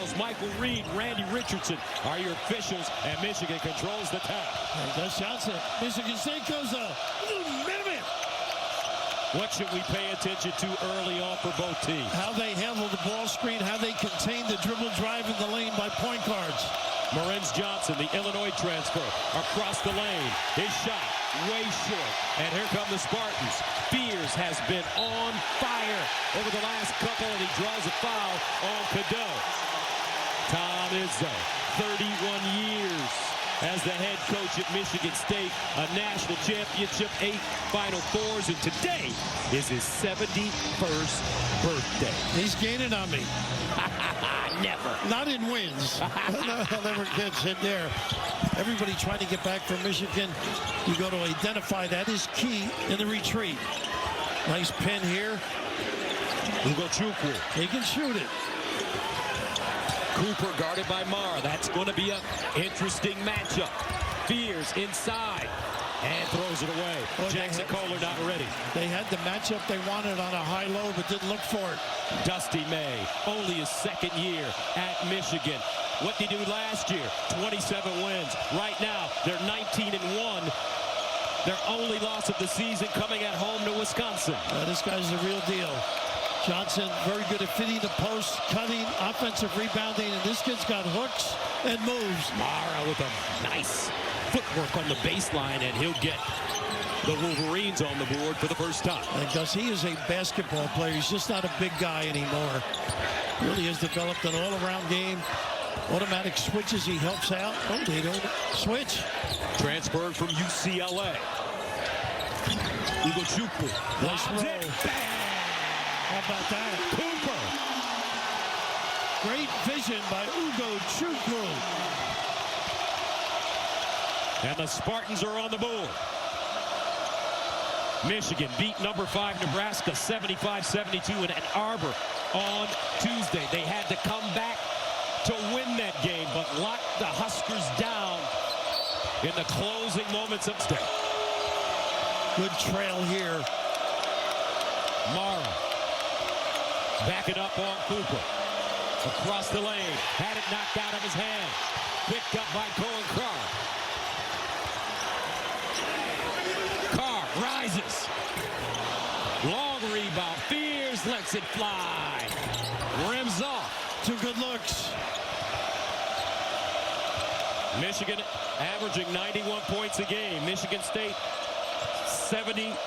Charles, Michael Reed, Randy Richardson are your officials, and Michigan controls the tap. There's Jaxon. Michigan State goes a minute. What should we pay attention to early on for both teams? How they handle the ball screen, how they contain the dribble drive in the lane by point guards. Morenz Johnson, the Illinois transfer, across the lane. His shot way short. And here come the Spartans. Fears has been on fire over the last couple, and he draws a foul on Cadeau. Tom Izzo, 31 years as the head coach at Michigan State, a national championship, 8 Final Fours, and today is his 71st birthday. He's gaining on me. Never. Not in wins. Never gets hit there. Everybody trying to get back from Michigan. You got to identify that is key in the retreat. Nice pin here. Ugo Chukwu. He can shoot it. Cooper guarded by Mara. That's going to be an interesting matchup. Fears inside and throws it away. Well, Jaxon Kohler not ready. They had the matchup they wanted on a high-low, but didn't look for it. Dusty May, only his second year at Michigan. What did he do last year? 27 wins. Right now, they're 19-1. Their only loss of the season coming at home to Wisconsin. This guy's the real deal. Johnson, very good at fitting the post, cutting, offensive rebounding, and this kid's got hooks and moves. Mara with a nice footwork on the baseline, and he'll get the Wolverines on the board for the first time. And Gus, he is a basketball player. He's just not a big guy anymore. Really has developed an all-around game. Automatic switches, he helps out. Oh, they don't switch. Transferred from UCLA. Ugo Chukwu. Nice roll. How about that? Cooper. Great vision by Ugo Chukwu. And the Spartans are on the board. Michigan beat number 5 Nebraska 75-72 in Ann Arbor on Tuesday. They had to come back to win that game, but locked the Huskers down in the closing moments of state. Good trail here. Mara backing up on Cooper. Across the lane. Had it knocked out of his hand. Picked up by Cohen Carr. Carr rises. Long rebound. Fears lets it fly. Rims off. 2 good looks. Michigan averaging 91 points a game. Michigan State 79.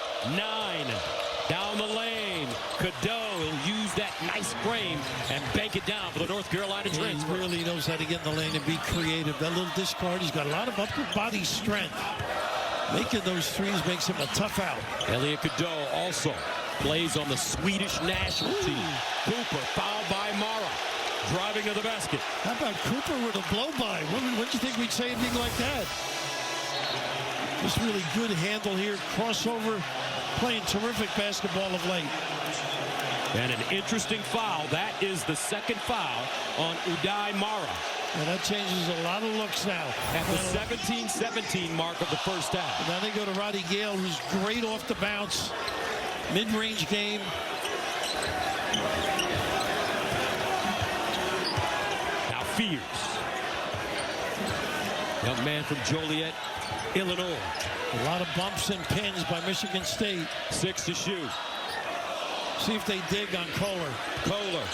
Down the lane. Cadeau will use that nice frame and bank it down for the North Carolina transfer. He really knows how to get in the lane and be creative. That little discard, he's got a lot of upper body strength. Making those threes makes him a tough out. Elliot Cadeau also plays on the Swedish national team. Cooper fouled by Mara. Driving to the basket. How about Cooper with a blow-by? Wouldn't you think we'd say anything like that? Just really good handle here. Crossover. Playing terrific basketball of late. And an interesting foul. That is the second foul on Uday Mara. And that changes a lot of looks now. At the 17-17 mark of the first half. And now they go to Roddy Gale, who's great off the bounce. Mid-range game. Now Fears. Young man from Joliet, Illinois. A lot of bumps and pins by Michigan State. 6 to shoot. See if they dig on Kohler. Kohler.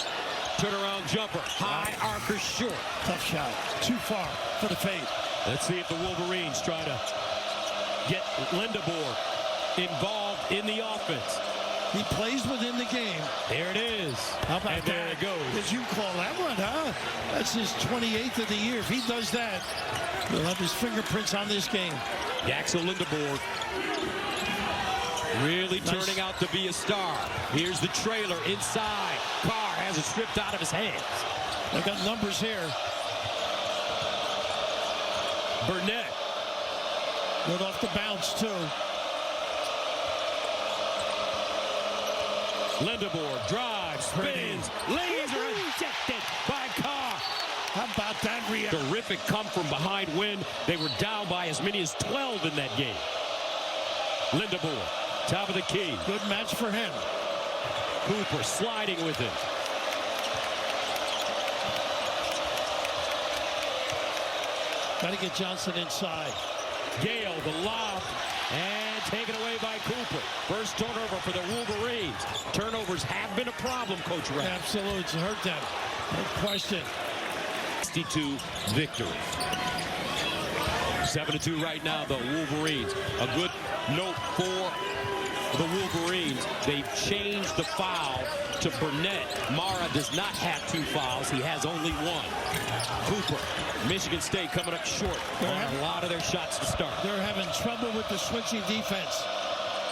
Turnaround jumper. High archer short. Tough shot. Too far for the fade. Let's see if the Wolverines try to get Lindeborg involved in the offense. He plays within the game. There it is. How about and there that? it goes. Did you call that one, huh? That's his 28th of the year. If he does that, he'll have his fingerprints on this game. Jaxon Lindeborg really turning out to be a star. Here's the trailer inside. Carr has it stripped out of his hands. They've got numbers here. Burnett. Good off the bounce, too. Lindeborg drives, spins, laser ejected by Carr. How about that reaction? Terrific come from behind win. They were down by as many as 12 in that game. Lindeborg, top of the key. Good match for him. Cooper sliding with him. Got to get Johnson inside. Gale, the lob, and taken away by Cooper. First turnover for the Wolverines. Turnovers have been a problem, Coach Ray. Absolutely, it's hurt them. No question. 62 victory. 7-2 right now, the Wolverines. A good note for the Wolverines. They've changed the foul to Burnett. Mara does not have 2 fouls. He has only 1. Cooper, Michigan State coming up short on a lot of their shots to start. They're having trouble with the switching defense.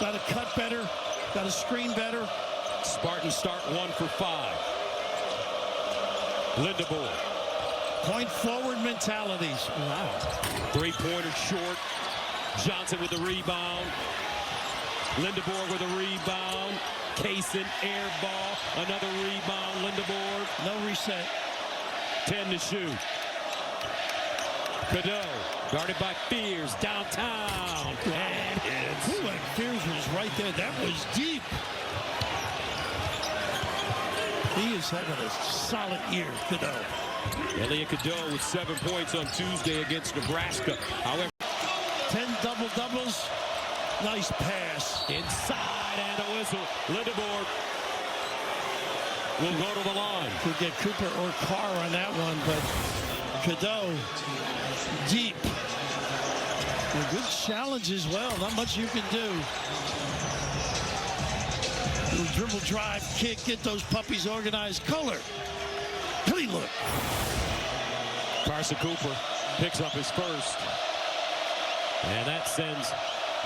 Got to cut better. Got to screen better. Spartans start 1 for 5. Lindeboer. Point forward mentalities. Wow. 3-pointer short. Johnson with the rebound. Lindeboer with a rebound. Kaysen, air ball. Another rebound. Lindeboer. No reset. 10 to shoot. Cadeau. Guarded by Fears. Downtown. And hits. Ooh, and Fears was right there. That was deep. He is having a solid year, Cadeau. Elliot Cadeau with 7 points on Tuesday against Nebraska. However, 10 double-doubles. Nice pass. Inside and a whistle. Lindeboer will go to the line. Could get Cooper or Carr on that one, but Cadeau deep. A good challenge as well. Not much you can do. Little dribble drive, kick, get those puppies organized. Kohler. Clean look. Carson Cooper picks up his first. And that sends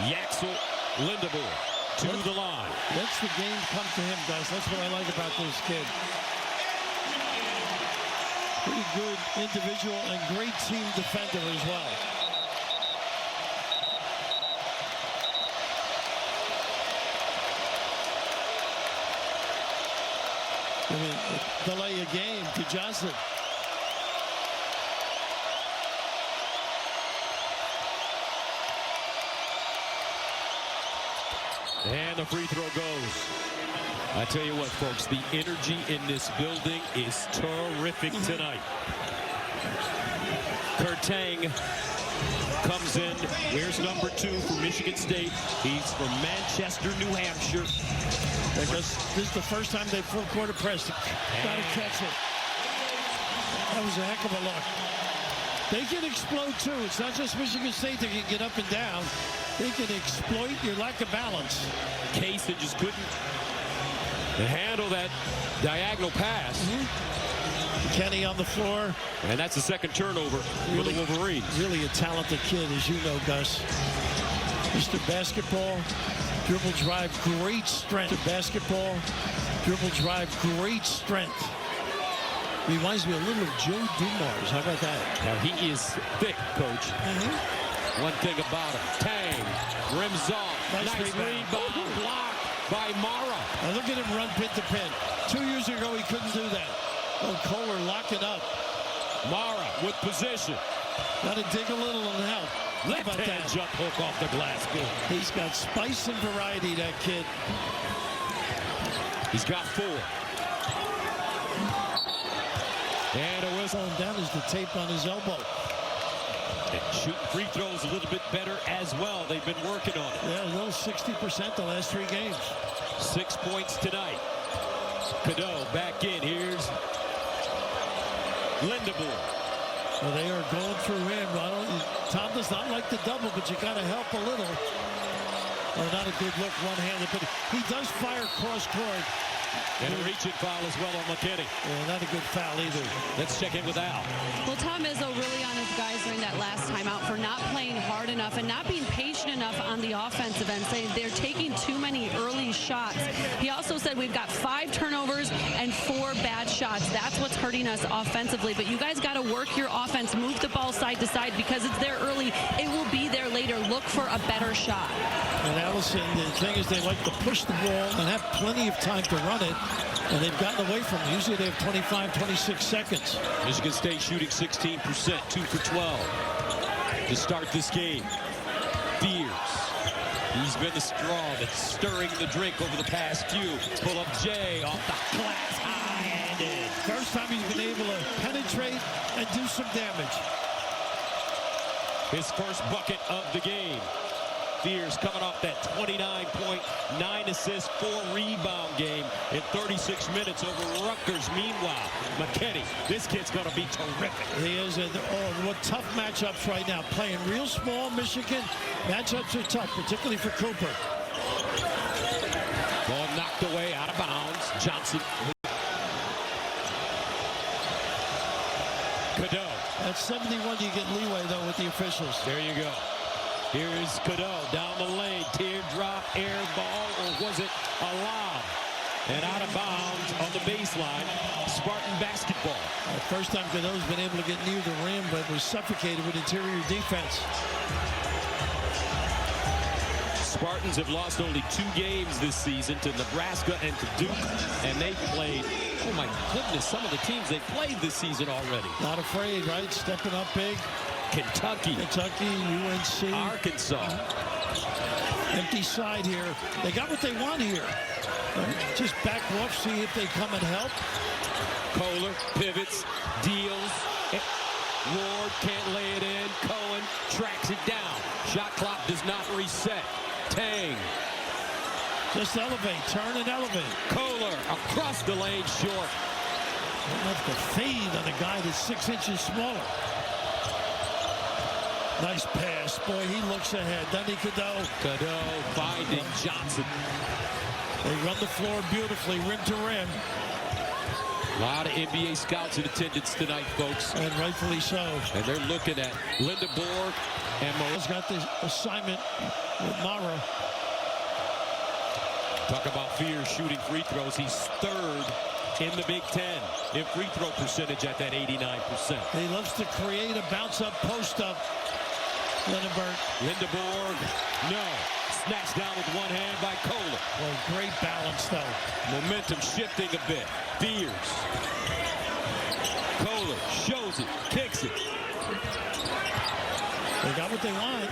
Jaxon Lindeboer to the line. Lets the game come to him, guys. That's what I like about this kid. Pretty good individual and great team defender as well. I mean, delay a game to Johnson. And the free throw goes. I tell you what, folks, the energy in this building is terrific tonight. Kurtang comes in. Here's number 2 for Michigan State. He's from Manchester, New Hampshire. Because this is the first time they full quarter pressed it. Got to catch it. That was a heck of a look. They can explode too. It's not just Michigan State that can get up and down. They can exploit your lack of balance. Kaysen just couldn't handle that diagonal pass. Kenny on the floor. And that's the second turnover for the Wolverines. Really a talented kid, as you know, Gus. Mr. Basketball, dribble drive, great strength. Basketball, dribble drive, great strength. Reminds me a little of Joe Dumars. How about that? Now he is thick, Coach. One thing about him. Tang, rims off. Nice rebound. Blocked by Mara. Now look at him run pin to pin. 2 years ago, he couldn't do that. Oh, Kohler locking up. Mara with position. Got to dig a little and help. Left hand jump hook off the glass. Good. He's got spice and variety, that kid. He's got 4. And a whistle. Down is the tape on his elbow. And shooting free throws a little bit better as well. They've been working on it. Yeah, a little 60% the last 3 games. 6 points tonight. Cadeau back in. Here's Lindeboer. Well, they are going through him. Tom does not like the double, but you got to help a little. Oh, not a good look one-handed, but he does fire cross-court. And a reaching foul as well on McKinney. Yeah, not a good foul either. Let's check in with Al. Well, Tom Izzo really on his guys during that last timeout for not playing hard enough and not being patient enough on the offensive end, saying they're taking too many early shots. He also said we've got 5 turnovers and 4 bad shots. That's what's hurting us offensively. But you guys got to work your offense, move the ball side to side because it's there early. It will be there later. Look for a better shot. And Allison, the thing is they like to push the ball and have plenty of time to run it. And they've gotten away from it. Usually they have 25, 26 seconds. Michigan State shooting 16%, 2 for 12 to start this game. Fears. He's been the straw that's stirring the drink over the past few. Pull up Jay off the glass, high-handed. First time he's been able to penetrate and do some damage. his first bucket of the game. Fears coming off that 29-point, 9-assist, 4-rebound game in 36 minutes over Rutgers. Meanwhile, McKinney, this kid's going to be terrific. He is. What tough matchups right now. Playing real small Michigan. Matchups are tough, particularly for Cooper. Ball knocked away, out of bounds. Johnson. Cadeau. At 71, you get leeway, though, with the officials. There you go. Here's Cadeau down the lane. Teardrop, air ball, or was it a lob? And out of bounds on the baseline. Spartan basketball. First time Cadeau's been able to get near the rim, but was suffocated with interior defense. Spartans have lost only 2 games this season, to Nebraska and to Duke. And they played, oh my goodness, some of the teams they played this season already. Not afraid, right? Stepping up big. Kentucky, UNC, Arkansas. Empty side here. They got what they want here. Just back off, see if they come and help. Kohler pivots, deals. Ward can't lay it in. Cohen tracks it down. Shot clock does not reset. Tang. Just elevate, turn and elevate. Kohler across the lane, short. Don't have to fade on a guy that's 6 inches smaller. Nice pass. Boy, he looks ahead. Doesn't he, Cadeau? Cadeau finding Johnson. They run the floor beautifully, rim to rim. A lot of NBA scouts in attendance tonight, folks. And rightfully so. And they're looking at Linda Borg and He's got the assignment with Mara. Talk about Fears shooting free throws. He's 3rd in the Big Ten in free throw percentage at that 89%. He loves to create a bounce-up, post-up. Linda Borg, no. Snatched down with one hand by Kohler. Well, great balance, though. Momentum shifting a bit. Fears. Kohler shows it, kicks it. They got what they want.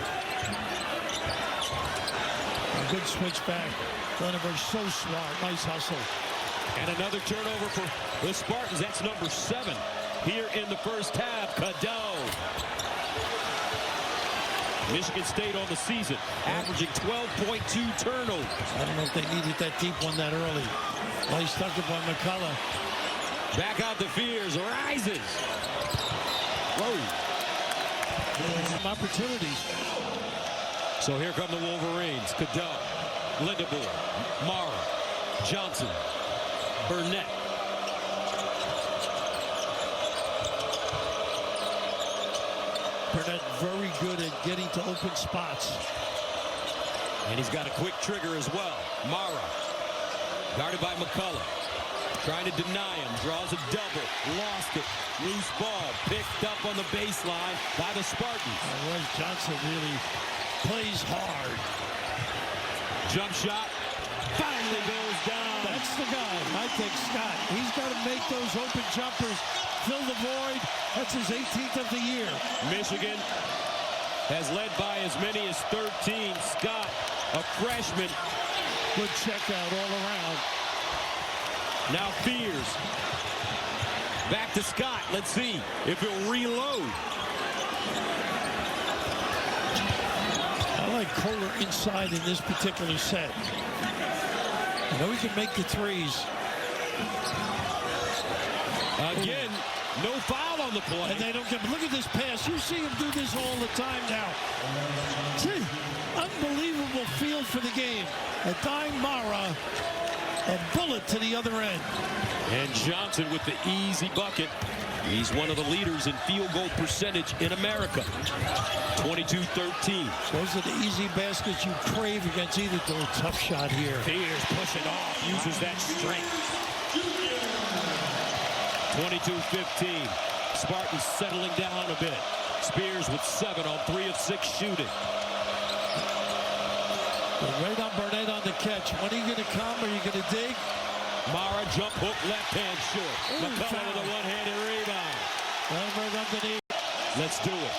A good switch back. Lindenberg so smart. Nice hustle. And another turnover for the Spartans. That's number 7 here in the first half. Cadeau. Michigan State on the season, averaging 12.2 turnovers. I don't know if they needed that deep one that early. Nice tuck up on McCullough. Back out the Fears, rises. Whoa. Some opportunities. So here come the Wolverines. Cadeau, Lindeborg, Mara, Johnson, Burnett. Burnett very good at getting to open spots. And he's got a quick trigger as well. Mara, guarded by McCullough. Trying to deny him, draws a double, lost it. Loose ball, picked up on the baseline by the Spartans. Roy Johnson really plays hard. Jump shot, finally goes down. That's the guy. I think Scott. He's got to make those open jumpers, fill the void. That's his 18th of the year. Michigan has led by as many as 13. Scott, a freshman. Good check out all around. Now Fears. Back to Scott. Let's see if he'll reload. I like Kohler inside in this particular set. I know he can make the threes. Again, no foul on the play. And they don't get, look at this pass. You see him do this all the time now. See, unbelievable feel for the game. A dime Mara, a bullet to the other end. And Johnson with the easy bucket. He's one of the leaders in field goal percentage in America. 22-13. Those are the easy baskets you crave against either. A tough shot here. Fears pushing off, uses that strength. 22-15. Spartans settling down a bit. Spears with 7 on 3 of 6 shooting. Right on Burnett on the catch. When are you going to come? Are you going to dig? Mara jump hook left hand short. McCullough with a one-handed rebound. Lindenberg underneath. Let's do it.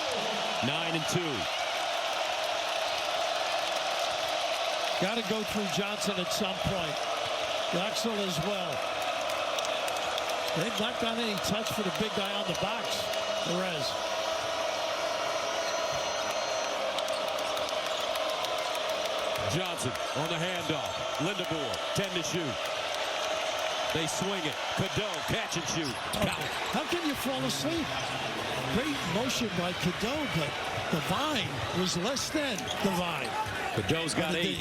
9-2. Got to go through Johnson at some point. Jaxon as well. They've not got any touch for the big guy on the box. Perez. Johnson on the handoff. Lindeboer, 10 to shoot. They swing it. Cadeau, catch and shoot. Got it. How can you fall asleep? Great motion by Cadeau, but Devine was less than Devine. Cadeau's got 8.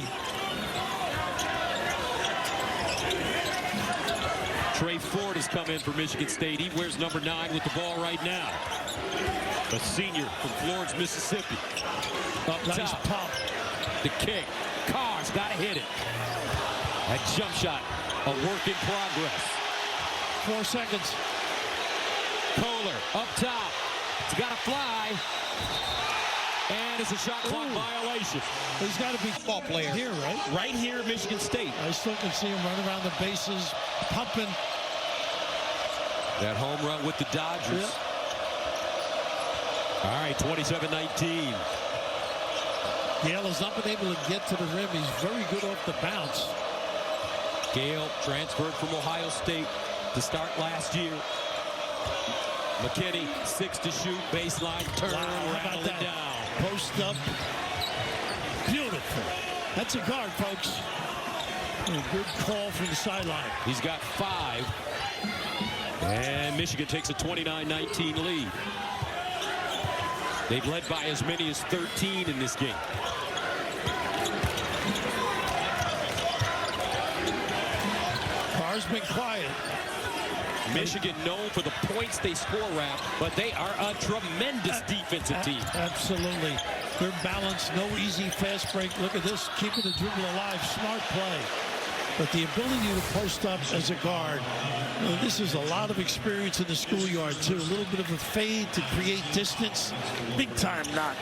Trey Ford has come in for Michigan State. He wears number 9 with the ball right now. A senior from Florence, Mississippi. Up Nice top. pop. The kick. Carr's got to hit it. That jump shot, a work in progress. 4 seconds. Kohler up top. It's got to fly. And it's a shot clock violation. He's got to be Ball player here, right? Right here at Michigan State. I still can see him run around the bases, pumping. That home run with the Dodgers. Yep. All right, 27-19. Gale has not been able to get to the rim. He's very good off the bounce. Gale transferred from Ohio State to start last year. McKinney, 6 to shoot, baseline, turn, rattle it down. Post up. Beautiful. That's a guard, folks. A good call from the sideline. He's got 5. And Michigan takes a 29-19 lead. They've led by as many as 13 in this game. Carr's been quiet. Michigan known for the points they score, Rap, but they are a tremendous defensive team. Absolutely. They're balanced, no easy fast break. Look at this, keeping the dribble alive, smart play. But the ability to post up as a guard, this is a lot of experience in the schoolyard, too. A little bit of a fade to create distance. Big time not.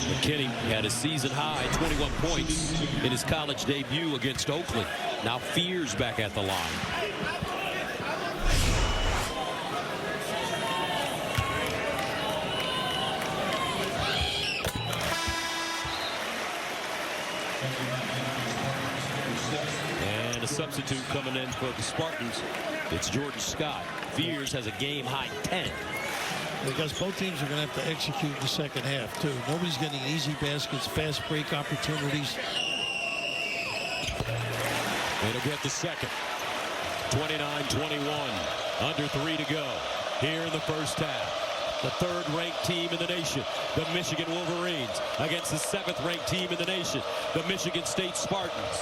McKinney had a season high 21 points in his college debut against Oakland. Now Fears back at the line. And a substitute coming in for the Spartans. It's Jordan Scott. Fears has a game high 10. Because both teams are going to have to execute in the second half, too. Nobody's getting easy baskets, fast break opportunities. It'll get the second. 29-21. Under 3 to go here in the first half. The 3rd-ranked team in the nation, the Michigan Wolverines, against the 7th-ranked team in the nation, the Michigan State Spartans.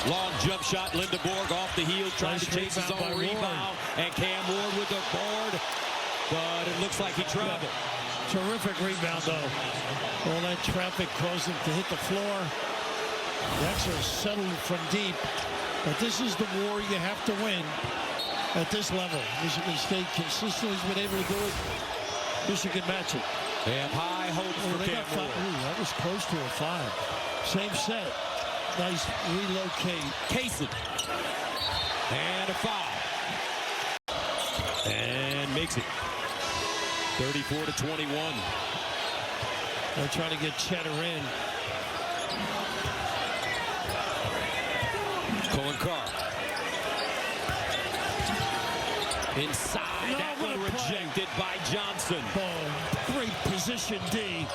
Long jump shot, Lindeboer off the heel, trying to chase his own rebound. And Cam Ward with the board, but it looks like he traveled. Terrific rebound, though. All that traffic caused him to hit the floor. Jaxon settled from deep. But this is the war you have to win at this level. Michigan State consistently has been able to do it. Michigan match it. They have high hopes for Cam Ward. That was close to a 5. Same set. Nice relocate. Jaxon. And a foul. And makes it 34-21. They're trying to get Cheddar in. Colin Carr. Inside. No, that one what a play. rejected by Johnson. Oh, great position, D.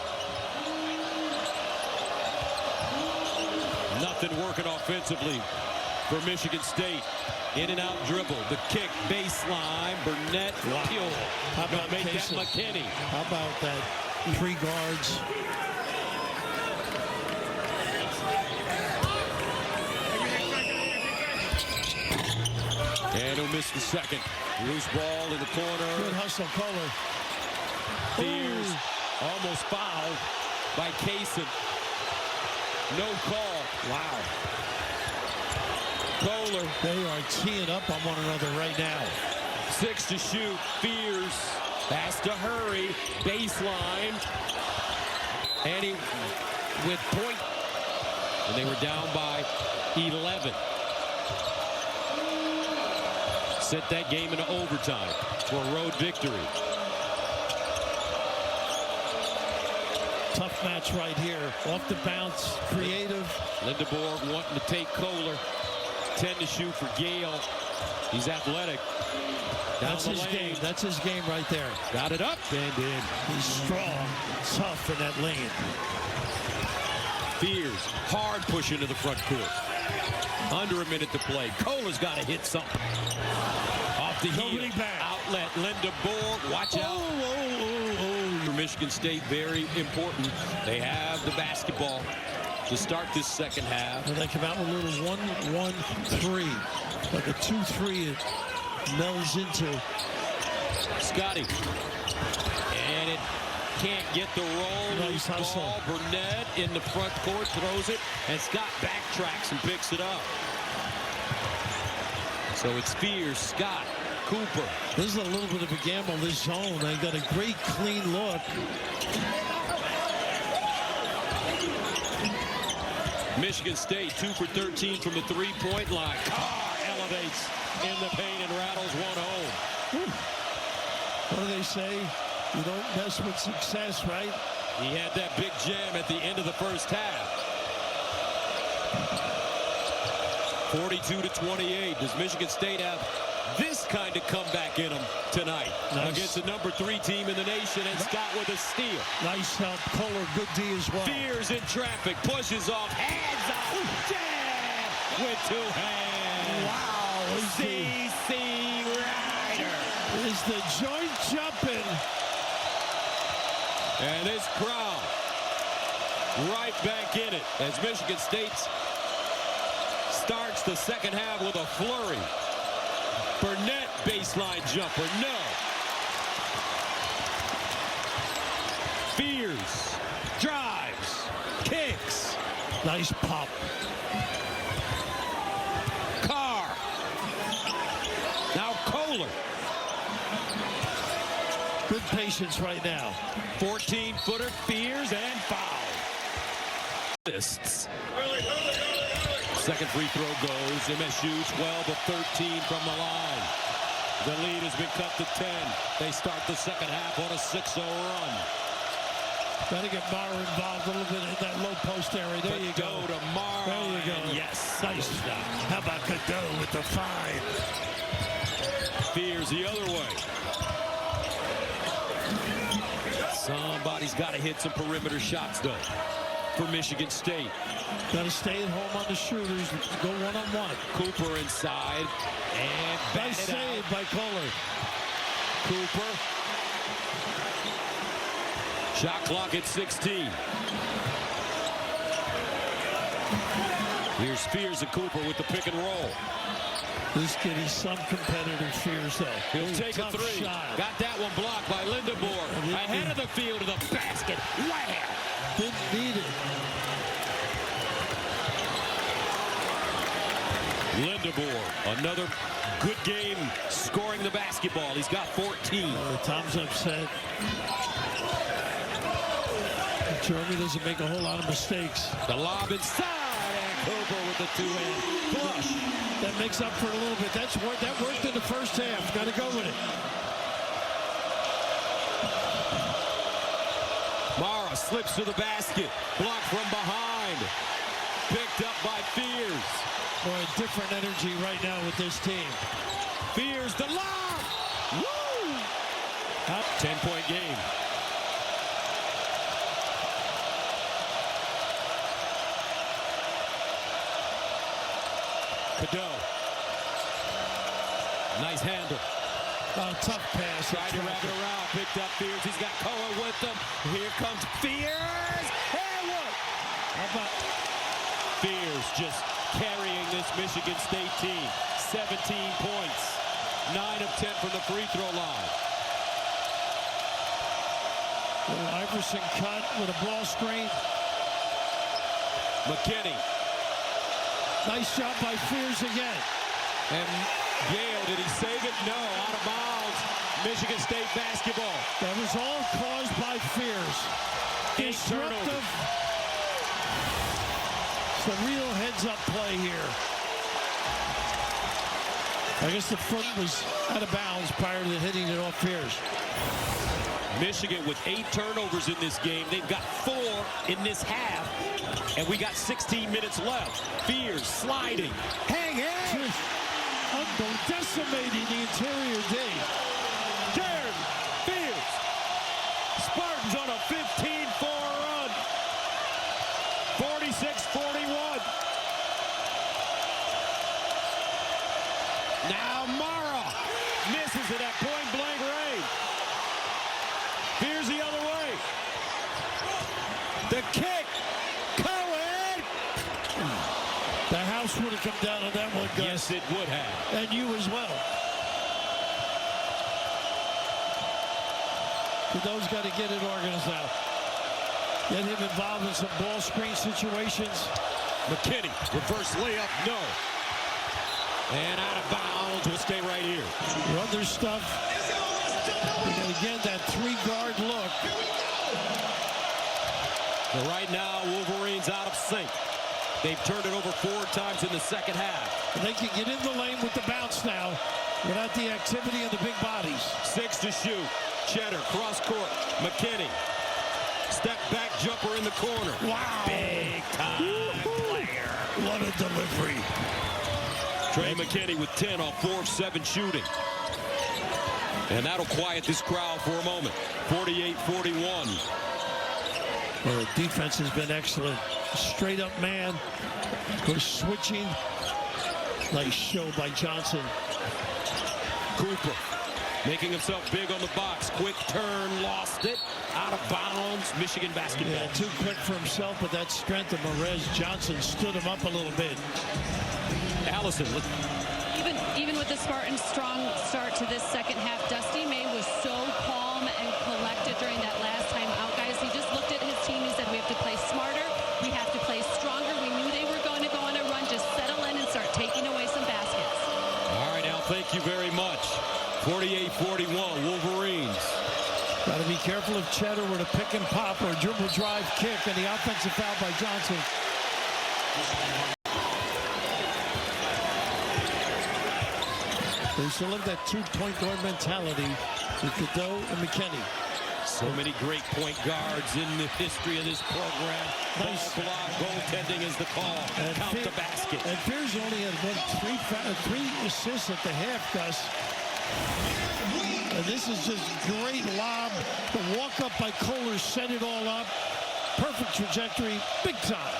Nothing working offensively for Michigan State. In and out dribble. The kick, baseline. Burnett. Wow. Pure. How about make that Jaxon? McKinney. How about that? 3 guards. And he'll miss the second. Loose ball in the corner. Good hustle, Kohler. Fears almost fouled by Jaxon. No call. Wow. Kohler. They are teeing up on one another right now. 6 to shoot. Fears has to hurry. Baseline. And he with point. And they were down by 11. Set that game into overtime for a road victory. Tough match right here. Off the bounce, creative. Lindeboer wanting to take Kohler. 10 to shoot for Gale. He's athletic. That's his game. That's his game right there. Got it up and in. He's strong, tough in that lane. Fears, hard push into the front court. Under a minute to play. Kohler's got to hit something. Off the heel. Outlet. Linda Borg. Watch out. For Michigan State, very important. They have the basketball to start this second half. And they come out with a little 1-1-3. Like a 2-3 it melds into. Scotty. And it can't get the roll. Nice hustle. Ball. Burnett in the front court throws it. And Scott backtracks and picks it up. So it's Fears, Scott, Cooper. This is a little bit of a gamble, this zone. They got a great clean look. Michigan State 2 for 13 from the three-point line. Carr elevates in the paint and rattles one home. What do they say? You don't mess with success, right? He had that big jam at the end of the first half. 42-28. Does Michigan State have this kind of comeback in them tonight? Nice. Against the #3 team in the nation, and Scott with a steal. Nice help. Kohler, good D as well. Fears in traffic, pushes off, hands up, jam with two hands. Wow. CC Ryder. Is the joint jumping. And this crowd right back in it as Michigan State starts the second half with a flurry. Burnett baseline jumper, no. Fears, drives, kicks. Nice pop. Carr. Now Kohler. Good patience right now. 14-footer, Fears, and foul. Assists. Second free throw goes. MSU 12 of 13 from the line. The lead has been cut to 10. They start the second half on a 6-0 run. Got to get Mara involved a little bit in that low post area. There you go. To Mara. There you go. Yes. Nice stuff. How about Cadeau with the 5? Fears the other way. Somebody's got to hit some perimeter shots, though, for Michigan State. Got to stay at home on the shooters. Go one-on-one. Cooper inside. And nice save by Kohler. Cooper. Shot clock at 16. Here's Fears and Cooper with the pick and roll. This kid, he's some competitor. Fears, though. He'll take a three. Shot. Got that one blocked by Lindeborg. Ahead of the field to the basket. Wham! Didn't need it. Lindeborg, another good game scoring the basketball. He's got 14. Tom's upset. Jeremy doesn't make a whole lot of mistakes. The lob inside, and Cooper with the two-hand flush. That makes up for it a little bit. That worked in the first half. Got to go with it. Mara slips to the basket. Blocked from behind. Picked up by Fears. Boy, different energy right now with this team. Fears the lob. Woo! 10-point game. Cadeau. Nice handle. Tough pass. Tried to wrap it around. Picked up Fears. He's got Kohler with him. Here comes Fears. And look. How about Fears just carrying this Michigan State team. 17 points. 9 of 10 from the free throw line. Iverson cut with a ball screen. McKinney. Nice job by Fears again. And Yale, did he save it? No, out of bounds. Michigan State basketball. That was all caused by Fears. Disruptive. It's a real heads-up play here. I guess the foot was out of bounds prior to hitting it off Fears. Michigan with 8 turnovers in this game. They've got 4 in this half. And we got 16 minutes left. Fears sliding. Hang. Decimating the interior D. Mara misses it at point-blank range. Here's the other way. The kick. Kohler. The house would have come down on that one, Gus. Yes, it would have. And you as well. Those got to get it organized out. Get him involved in some ball screen situations. McKinney, reverse layup, no. And out of bounds, will stay right here. Run their stuff. And again, that three-guard look. But right now, Wolverines out of sync. They've turned it over 4 times in the second half. And they can get in the lane with the bounce now without the activity of the big bodies. 6 to shoot. Cheddar, cross court. McKinney. Step back jumper in the corner. Wow. Big time player. What a delivery. Trey McKinney with 10 on 4 of 7 shooting. And that'll quiet this crowd for a moment. 48-41. Well, the defense has been excellent. Straight up man. We're switching. Nice show by Jaxon. Cooper making himself big on the box. Quick turn, lost it. Out of bounds. Michigan basketball. Yeah, too quick for himself, but that strength of Marez Jaxon stood him up a little bit. Allison. Even with the Spartans' strong start to this second half, Dusty May was so calm and collected during that last time out, guys. He just looked at his team and said, we have to play smarter. We have to play stronger. We knew they were going to go on a run. Just settle in and start taking away some baskets. All right, Al, thank you very much. 48-41, Wolverines. Got to be careful if Cheddar were to pick and pop or dribble drive kick, and the offensive foul by Jaxon. They still have that two-point guard mentality with Cadeau and McKinney. So many great point guards in the history of this program. Nice block, goaltending is the call. And count the basket. And Fears only had three assists at the half, Gus. And this is just great lob. The walk-up by Kohler set it all up. Perfect trajectory, big time.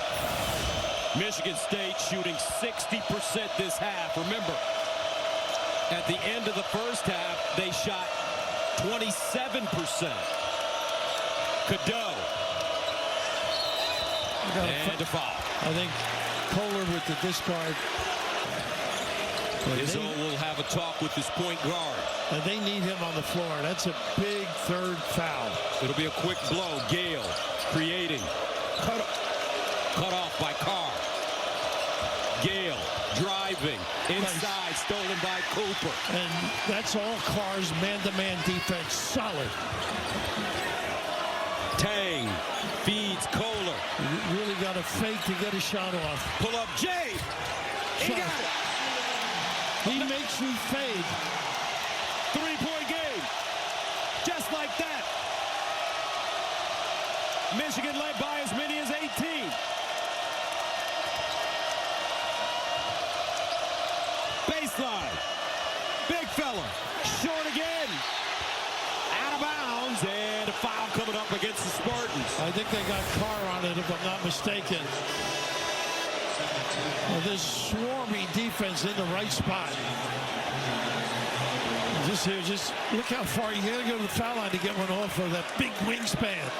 Michigan State shooting 60% this half. Remember, at the end of the first half, they shot 27%. Cadeau. And a foul. I think Kohler with the discard. Izzo will have a talk with his point guard. And they need him on the floor. That's a big third foul. It'll be a quick blow. Gale creating. Cut off by Carr. Gale driving inside, stolen by Cooper. And that's all Carr's man-to-man defense. Solid. Tang feeds Kohler. You really got to fake to get a shot off. Pull up Jay. He got it. He makes you fade. 3-point game. Just like that. Michigan led by as many as 18. Baseline. Big fella. Short again. Out of bounds. And a foul coming up against the Spartans. I think they got Carr on it, if I'm not mistaken. Well, this swarmy defense in the right spot. Just look how far you got to go to the foul line to get one off of that big wingspan.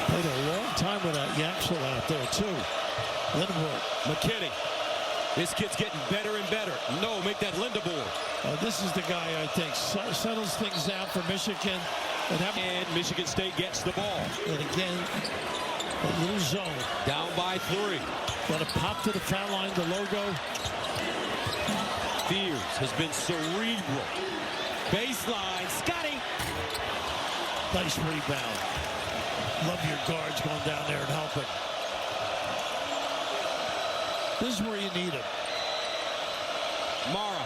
Played a long time without Jaxon out there, too. Lindeborg. McKinney. This kid's getting better and better. No, make that Lindeborg. This is the guy, I think, settles things down for Michigan. And Michigan State gets the ball. And again, a little zone. Down by 3. Got to pop to the foul line, the logo. Fears has been cerebral. Baseline, Scotty. Nice rebound. Love your guards going down there and helping. This is where you need him. Mara,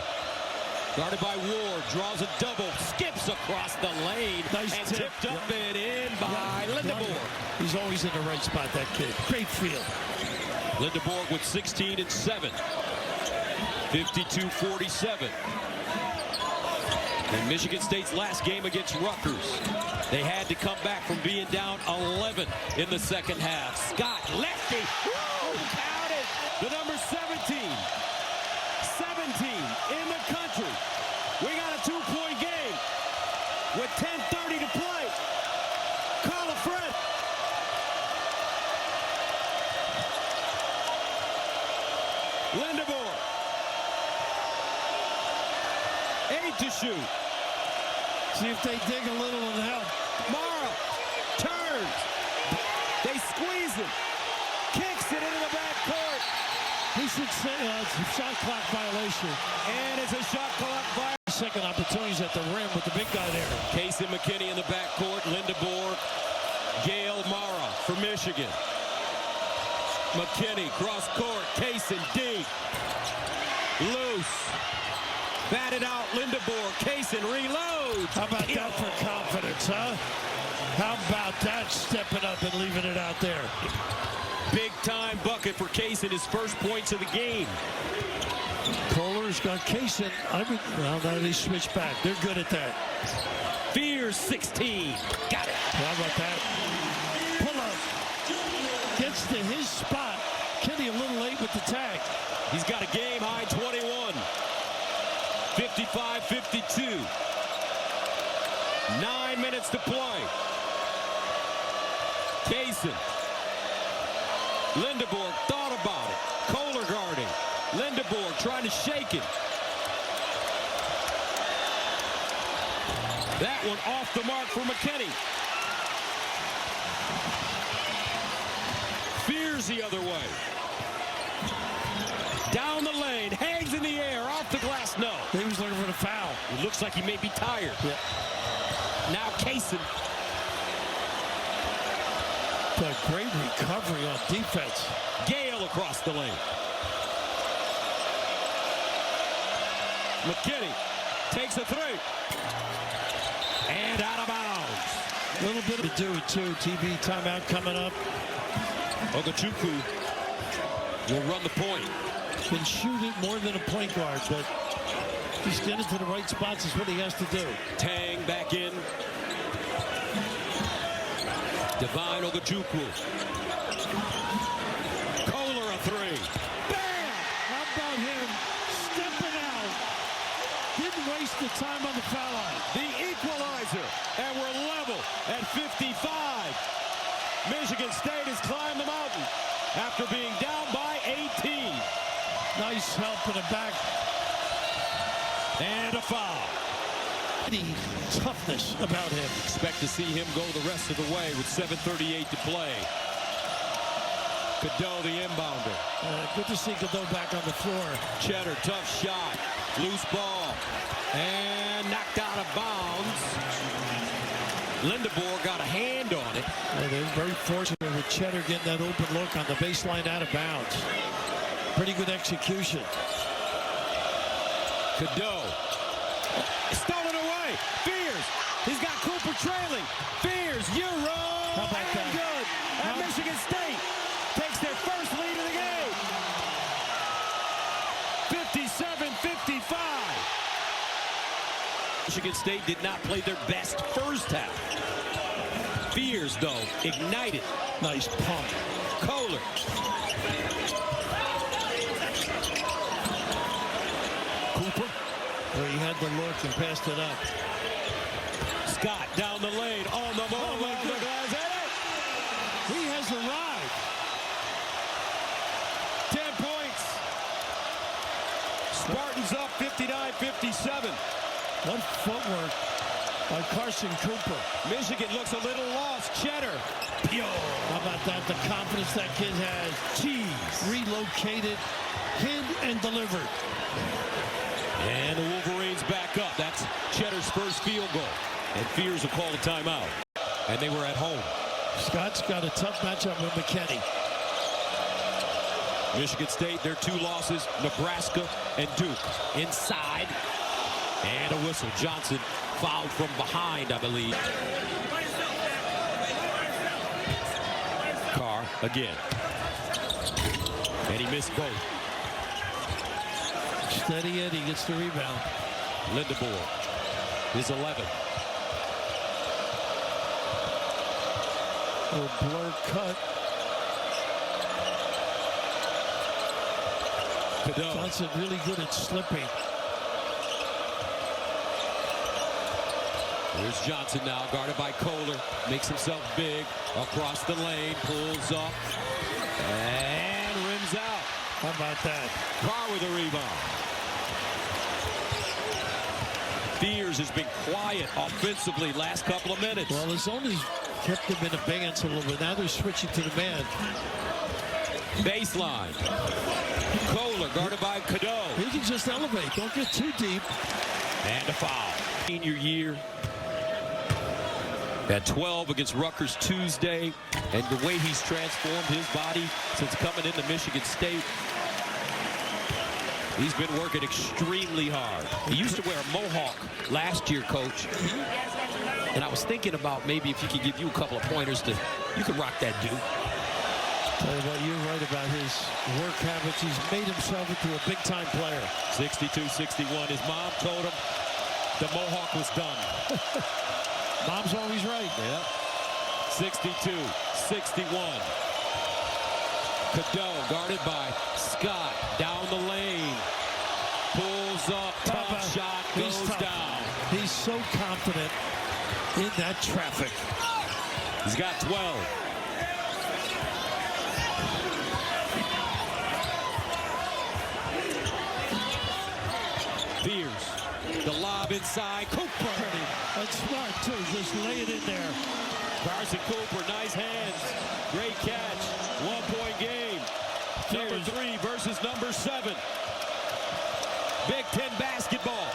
guarded by Ward, draws a double, skips across the lane, nice and tip. tipped up and in by Lindeborg. He's always in the right spot, that kid. Great feel. Lindeborg with 16 and 7. 52-47. In Michigan State's last game against Rutgers, they had to come back from being down 11 in the second half. Scott, lefty, woo, counted. The number 17 to shoot. See if they dig a little and help. Morrow turns. They squeeze him. Kicks it into the backcourt. He should say it's a shot clock violation. And it's a shot clock violation. Second opportunities at the rim with the big guy there. Casey McKinney in the backcourt. Lindeborg. Gail Mara for Michigan. McKinney cross court. Kaysen deep. Loose. Batted out. Lindeborg. Kaysen reloads. How about that for confidence, huh? How about that stepping up and leaving it out there? Big time bucket for Kaysen. His first points of the game. Kohler's got Kaysen. Well, now they switch back. They're good at that. Fears 16. Got it. How about that? Pull up. Gets to his spot. Kenny a little late with the tag. He's got a game high 21. 55-52. 9 minutes to play. Kaysen. Lindeborg thought about it. Kohler guarding. Lindeborg trying to shake it. That one off the mark for McKinney. Fears the other way. Down the lane. Hangs in the air. Off the glass. No. He was looking for the foul. It looks like he may be tired. Yeah. Now Kaysen. A great recovery on defense. Gale across the lane. McKinney takes a three. And out of bounds. A little bit to do it too. TV timeout coming up. Ogachukwu will run the point. Can shoot it more than a point guard, but just get into the right spots is what he has to do. Tang back in. Divine Ogachukwu. Kohler a three. Bam! How about him stepping out? Didn't waste the time on the foul line. The equalizer. And we're level at 55. Michigan State has climbed the mountain after being down by 18. Nice help in the back. And a foul. The toughness about him. Expect to see him go the rest of the way with 7:38 to play. Cadeau, the inbounder. Good to see Cadeau back on the floor. Cheddar, tough shot. Loose ball. And knocked out of bounds. Lindeborg got a hand on it. They're very fortunate with Cheddar getting that open look on the baseline out of bounds. Pretty good execution. Cadeau. Stolen away. Fears. He's got Cooper trailing. Fears. Euro. How about and that? Good. And Michigan State takes their first lead of the game. 57-55. Michigan State did not play their best first half. Fears, though, ignited. Nice pump. Kohler. Cooper. Where he had the look and passed it up. Scott down the lane on the ball. Oh, my goodness. He has arrived. 10 points. Spartans up 59-57. What footwork by Carson Cooper. Michigan looks a little lost. Cheddar. Pure. How about that? The confidence that kid has. Cheese. Relocated, hid, and delivered. And the Wolverines back up. That's Cheddar's first field goal. And Fears will call a timeout. And they were at home. Scott's got a tough matchup with McKinney. Michigan State, their two losses, Nebraska and Duke. Inside. And a whistle. Johnson fouled from behind, I believe. Carr again. And he missed both. Steady Eddie gets the rebound. Lindeborg, his 11. A blur cut. Cadeau. Johnson really good at slipping. Here's Johnson now, guarded by Kohler. Makes himself big. Across the lane, pulls up. And rims out. How about that? Carr with a rebound. Fears has been quiet offensively last couple of minutes. Well, the zone has kept them in abeyance a little bit. Now they're switching to the man. Baseline. Kohler guarded by Cadeau. He can just elevate. Don't get too deep. And a foul. Senior year. At 12 against Rutgers Tuesday. And the way he's transformed his body since coming into Michigan State. He's been working extremely hard. He used to wear a mohawk last year, Coach. And I was thinking about maybe if he could give you a couple of pointers to, you could rock that dude. Tell you what, you're right about his work habits. He's made himself into a big-time player. 62-61. His mom told him the mohawk was done. Mom's always right. Yeah. 62-61. Cadeau guarded by Scott. Down the lane. Pulls up. Tough shot. Goes down. He's so confident in that traffic. He's got 12. Fears. The lob inside. Cooper. That's smart, too. Just lay it in there. Carson Cooper, nice hands. Great catch. 1-point game. Number 3 versus number 7. Big Ten basketball.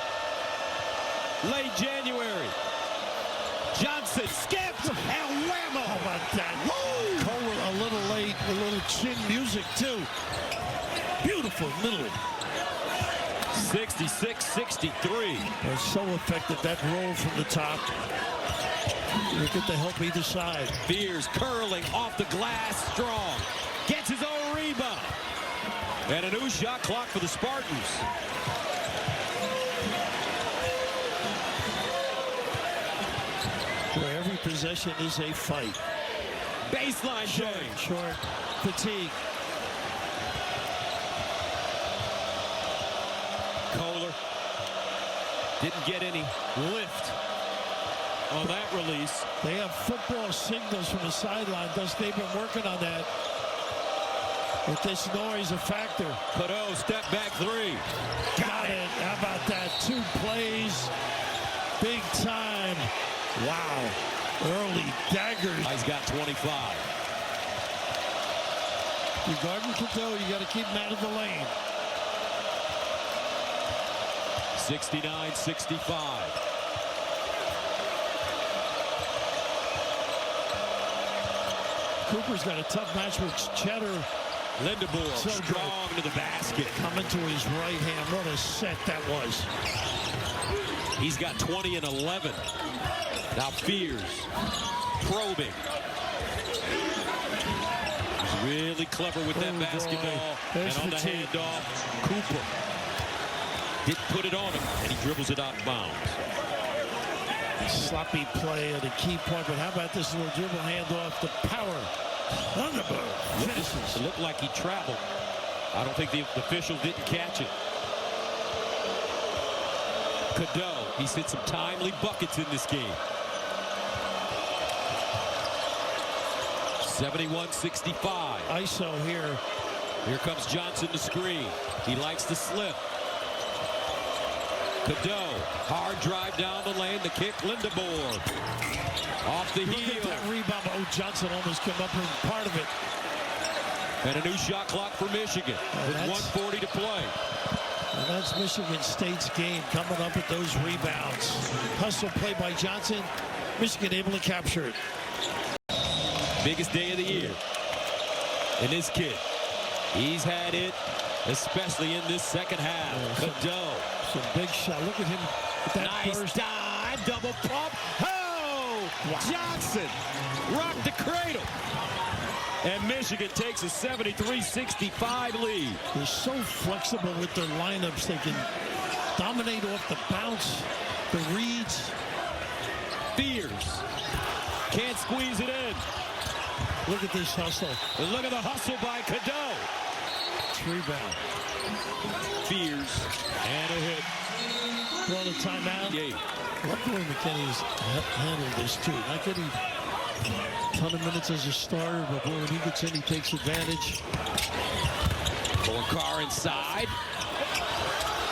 Late January. Johnson skips and whammo. How about that? Kohler a little late, a little chin music, too. Beautiful middle. 66-63. They're so effective, that roll from the top. Look at the help either side. Fears curling off the glass, strong. Gets his own rebound. And a new shot clock for the Spartans. Where every possession is a fight. Baseline change. Short. Fatigue. Kohler didn't get any lift on that release. They have football signals from the sideline. Thus, they've been working on that. With this noise a factor. Cadeau, step back 3. Got it. How about that? 2 plays. Big time. Wow. Early daggers. He's got 25. You're guarding Cadeau. You got to keep him out of the lane. 69-65. Cooper's got a tough match with Cheddar. Lindeborg So strong to the basket. Coming to his right hand. What a set that was. He's got 20 and 11. Now Fears probing. He's really clever with that basketball. And on the handoff, Cooper didn't put it on him, and he dribbles it out of bounds. Sloppy play at a key point, but how about this little dribble handoff? The power. Thunderbird finishes. It looked like he traveled. I don't think the official didn't catch it. Cadeau, he's hit some timely buckets in this game. 71-65. ISO here. Here comes Johnson to screen. He likes to slip. Cadeau, hard drive down the lane. The kick, Lindeborg. Off the Look heel. at that rebound. Oh, Johnson almost came up with part of it. And a new shot clock for Michigan with 1:40 to play. And that's Michigan State's game, coming up with those rebounds. Hustle play by Johnson. Michigan able to capture it. Biggest day of the year. And this kid, he's had it, especially in this second half. Cadeau. Some big shot. Look at him. With that Nice burst. dive, double pump. Oh! Wow. Jaxon rocked the cradle. And Michigan takes a 73-65 lead. They're so flexible with their lineups. They can dominate off the bounce, the reads. Fears. Can't squeeze it in. Look at this hustle. And look at the hustle by Cadeau. Rebound. Fears. And a hit. Throwing a timeout. Yeah. Love the way McKinney's handled this, too. Not getting a ton of minutes as a starter, but when he gets in, he takes advantage. Going Carr inside.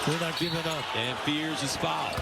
They're not giving up. And Fears is fouled.